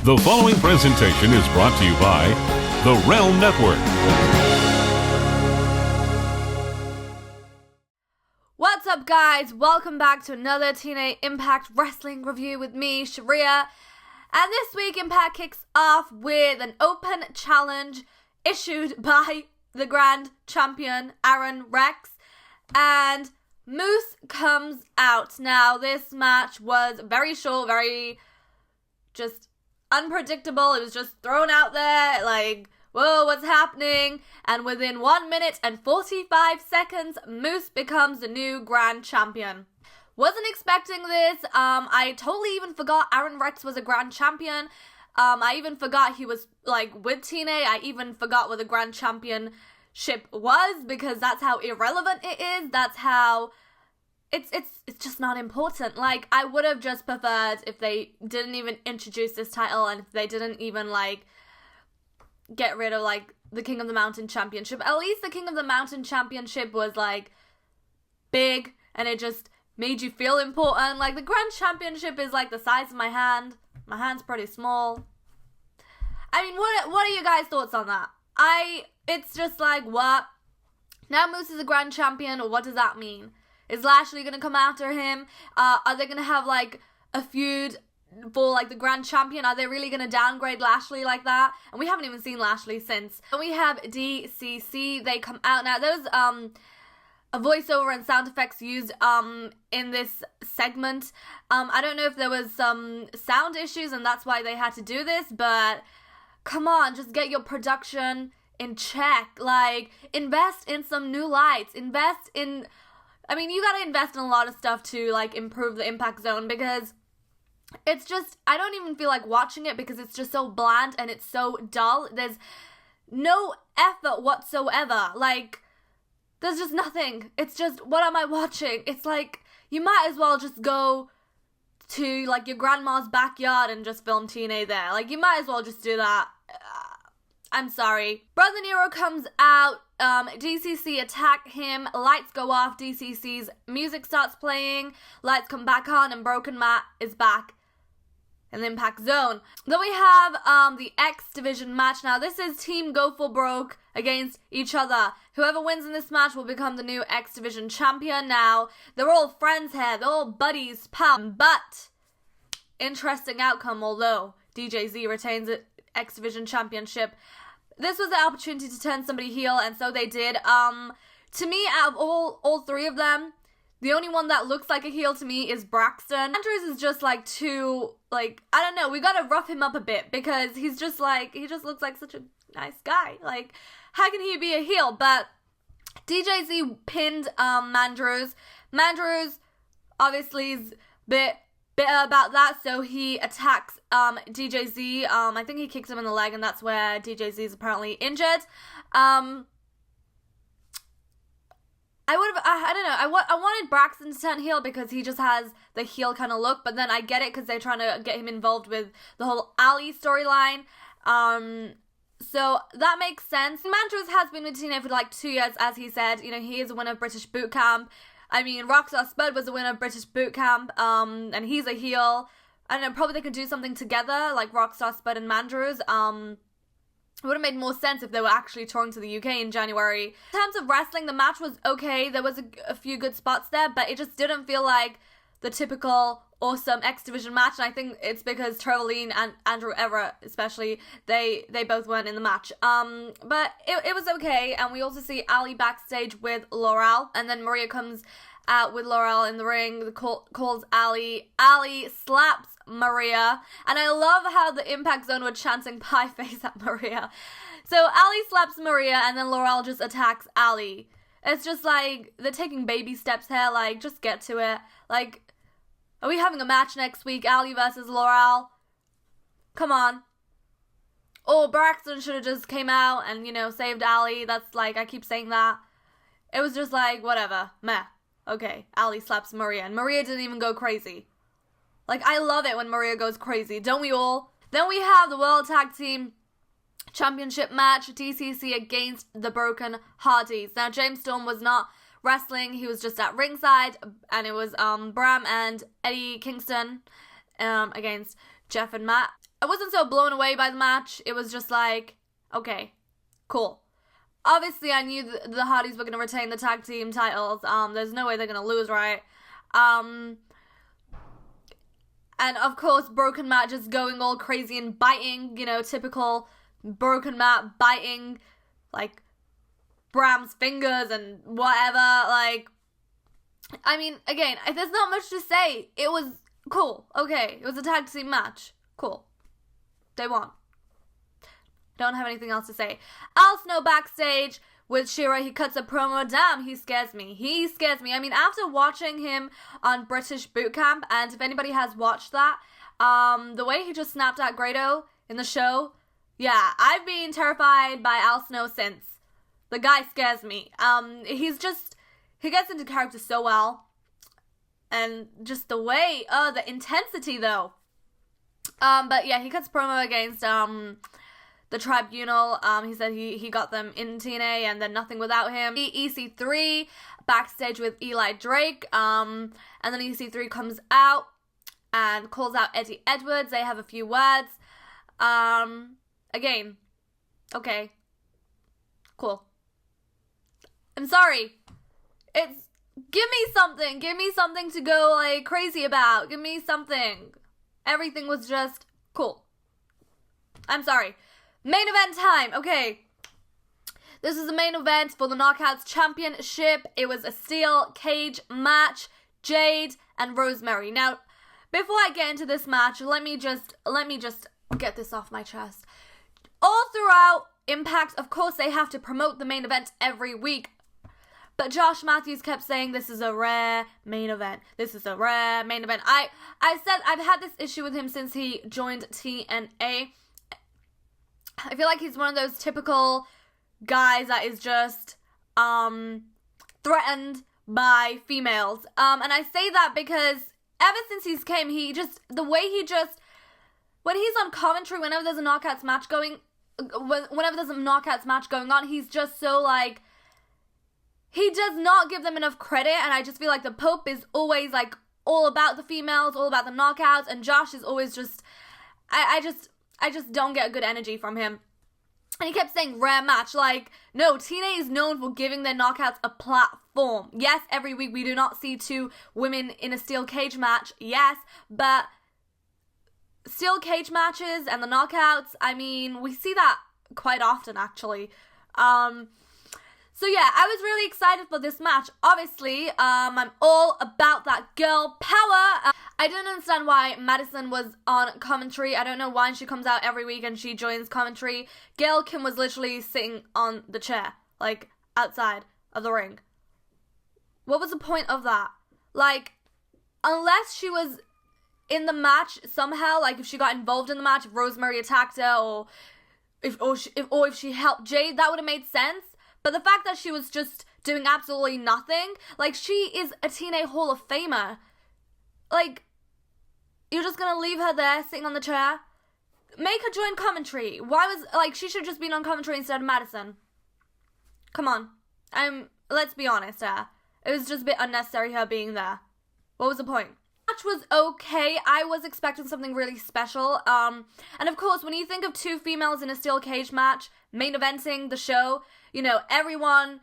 The following presentation is brought to you by the Realm Network. What's up, guys? Welcome back to another TNA Impact Wrestling review with me, Shariya. And this week, Impact kicks off with an open challenge issued by the Grand Champion, Aron Rex. And Moose comes out. Now, this match was very short, very just unpredictable. It was just thrown out there, like, whoa, what's happening? And within 1 minute and 45 seconds, Moose becomes the new Grand Champion. Wasn't expecting this. I totally even forgot Aron Rex was a Grand Champion. I even forgot he was, like, with TNA. I even forgot what the Grand Championship was, because that's how irrelevant it is. That's how it's just not important. Like, I would have just preferred if they didn't even introduce this title, and if they didn't even, like, get rid of, like, the King of the Mountain Championship. At least the King of the Mountain Championship was, like, big, and it just made you feel important. Like, the Grand Championship is, like, the size of my hand. My hand's pretty small. I mean, what are you guys' thoughts on that? It's just like, what? Now Moose is a Grand Champion, what does that mean? Is Lashley gonna come after him? Are they gonna have, like, a feud for, like, the Grand Champion? Are they really gonna downgrade Lashley like that? And we haven't even seen Lashley since. And we have DCC. They come out now. There was a voiceover and sound effects used in this segment. I don't know if there was some sound issues and that's why they had to do this, but come on, just get your production in check. Like, invest in some new lights. I mean, you gotta invest in a lot of stuff to, like, improve the Impact Zone, because it's just, I don't even feel like watching it because it's just so bland and it's so dull. There's no effort whatsoever. Like, there's just nothing. It's just, what am I watching? It's like, you might as well just go to, like, your grandma's backyard and just film TNA there. Like, you might as well just do that. I'm sorry. Brother Nero comes out. DCC attack him. Lights go off. DCC's music starts playing. Lights come back on, and Broken Matt is back in the Impact Zone. Then we have the X Division match. Now, this is Team Go For Broke against each other. Whoever wins in this match will become the new X Division champion. Now, they're all friends here. They're all buddies, pals. But, interesting outcome, although DJZ retains the X Division championship. This was the opportunity to turn somebody heel, and so they did. To me, out of all three of them, the only one that looks like a heel to me is Braxton. Mandrews is just, like, too, like, I don't know, we gotta rough him up a bit, because he's just, like, he just looks like such a nice guy. Like, how can he be a heel? But DJZ pinned Mandrews. Mandrews obviously is a bit bitter about that, so he attacks DJZ. I think he kicks him in the leg, and that's where DJZ is apparently injured. I don't know, I wanted Braxton to turn heel because he just has the heel kind of look, but then I get it because they're trying to get him involved with the whole Allie storyline. So that makes sense. Mandrews has been with TNA for like 2 years, as he said. You know, he is a winner of British Boot Camp. I mean, Rockstar Spud was a winner of British Boot Camp, and he's a heel. I don't know, probably they could do something together, like Rockstar Spud and Mandrews. It would have made more sense if they were actually touring to the UK in January. In terms of wrestling, the match was okay. There was a few good spots there, but it just didn't feel like the typical awesome X Division match, and I think it's because Trevelyan and Andrew Everett, especially, they both weren't in the match. But it was okay, and we also see Allie backstage with Laurel, and then Maria comes out with Laurel in the ring, calls Allie. Allie slaps Maria, and I love how the Impact Zone were chanting pie face at Maria. So Allie slaps Maria, and then Laurel just attacks Allie. It's just like, they're taking baby steps here, like, just get to it. Like, are we having a match next week, Allie versus Laurel? Come on. Or Braxton should have just came out and, you know, saved Allie. That's, like, I keep saying that. It was just like, whatever. Meh. Okay, Allie slaps Maria, and Maria didn't even go crazy. Like, I love it when Maria goes crazy, don't we all? Then we have the World Tag Team Championship match, DCC against the Broken Hardys. Now, James Storm was not wrestling, he was just at ringside, and it was Bram and Eddie Kingston against Jeff and Matt. I wasn't so blown away by the match. It was just like, okay, cool. Obviously, I knew the Hardys were going to retain the tag team titles. There's no way they're going to lose, right? And of course, Broken Matt just going all crazy and biting, you know, typical Broken Matt biting, like, Bram's fingers and whatever. Like, I mean, again, there's not much to say. It was cool. Okay, it was a tag team match. Cool. They won. Don't have anything else to say. Al Snow backstage with Shira. He cuts a promo. Damn, he scares me. He scares me. I mean, after watching him on British Boot Camp, and if anybody has watched that, the way he just snapped at Grado in the show, yeah, I've been terrified by Al Snow since. The guy scares me. He gets into character so well. And just the way, the intensity though. But yeah, he cuts promo against, the Tribunal. He said he got them in TNA and then nothing without him. EC3 backstage with Eli Drake. And then EC3 comes out and calls out Eddie Edwards. They have a few words. Again, okay, cool. I'm sorry. Give me something to go like crazy about. Give me something. Everything was just cool. I'm sorry. Main event time. Okay. This is the main event for the Knockouts Championship. It was a steel cage match. Jade and Rosemary. Now, before I get into this match, let me just get this off my chest. All throughout Impact, of course, they have to promote the main event every week. But Josh Matthews kept saying this is a rare main event. This is a rare main event. I said I've had this issue with him since he joined TNA. I feel like he's one of those typical guys that is just threatened by females. And I say that because ever since he's came, when he's on commentary, whenever there's a knockouts match going on, he's just so like, he does not give them enough credit, and I just feel like the Pope is always like all about the females, all about the knockouts, and Josh is always just, I just don't get a good energy from him. And he kept saying rare match, like, no, TNA is known for giving their knockouts a platform. Yes, every week we do not see two women in a steel cage match, yes, but steel cage matches and the knockouts, I mean, we see that quite often, actually. So yeah, I was really excited for this match. Obviously, I'm all about that girl power. I didn't understand why Madison was on commentary. I don't know why she comes out every week and she joins commentary. Gail Kim was literally sitting on the chair, like, outside of the ring. What was the point of that? Like, unless she was in the match somehow, like if she got involved in the match, if Rosemary attacked her, or if she helped Jade, that would have made sense. But the fact that she was just doing absolutely nothing, like, she is a TNA Hall of Famer. Like, you're just gonna leave her there, sitting on the chair? Make her join commentary. She should have just been on commentary instead of Madison. Come on. Let's be honest here. It was just a bit unnecessary her being there. What was the point? Match was okay. I was expecting something really special. And of course, when you think of two females in a steel cage match, main eventing the show, you know, everyone,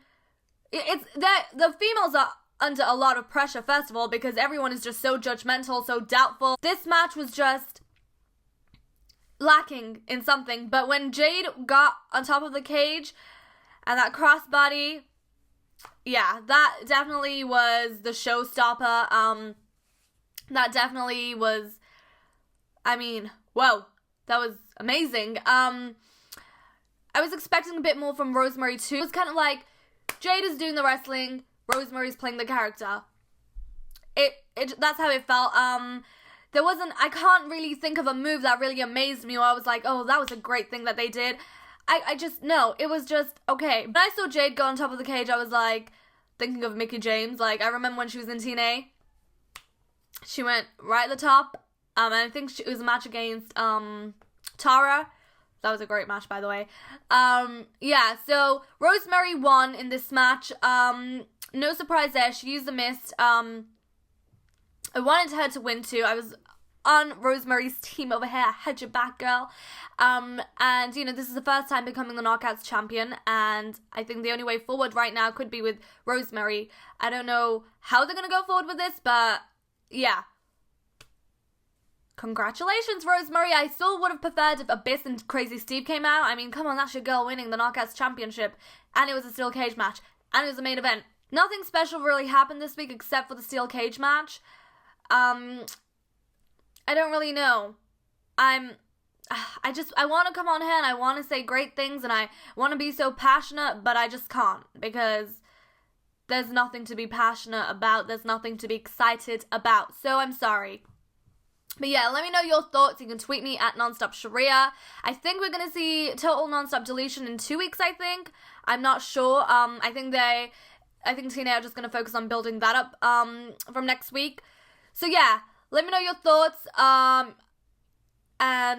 the females are under a lot of pressure, first of all, because everyone is just so judgmental, so doubtful. This match was just lacking in something. But when Jade got on top of the cage and that crossbody, yeah, that definitely was the showstopper. That definitely was, I mean, whoa, that was amazing. I was expecting a bit more from Rosemary too. It was kind of like, Jade is doing the wrestling, Rosemary's playing the character. That's how it felt. I can't really think of a move that really amazed me, or I was like, oh, that was a great thing that they did. No, it was just, okay. When I saw Jade go on top of the cage, I was like, thinking of Mickie James. Like, I remember when she was in TNA, she went right at the top, and I think it was a match against, Tara. That was a great match, by the way. Yeah, so Rosemary won in this match. No surprise there. She used the mist. I wanted her to win too. I was on Rosemary's team over here. Head your back, girl. And, you know, this is the first time becoming the Knockouts champion, and I think the only way forward right now could be with Rosemary. I don't know how they're going to go forward with this, but yeah. Congratulations, Rosemary. I still would have preferred if Abyss and Crazy Steve came out. I mean, come on, that's your girl winning the Knockouts championship, and it was a steel cage match, and it was a main event. Nothing special really happened this week except for the steel cage match. I don't really know. I want to come on here and I want to say great things and I want to be so passionate, but I just can't because there's nothing to be passionate about. There's nothing to be excited about. So I'm sorry. But yeah, let me know your thoughts. You can tweet me at nonstopsharia. I think we're going to see total nonstop deletion in 2 weeks, I think. I'm not sure. I think TNA are just going to focus on building that up from next week. So yeah, let me know your thoughts. And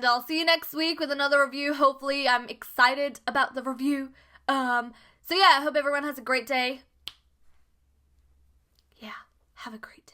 I'll see you next week with another review. Hopefully, I'm excited about the review. So yeah, I hope everyone has a great day. Yeah, have a great day.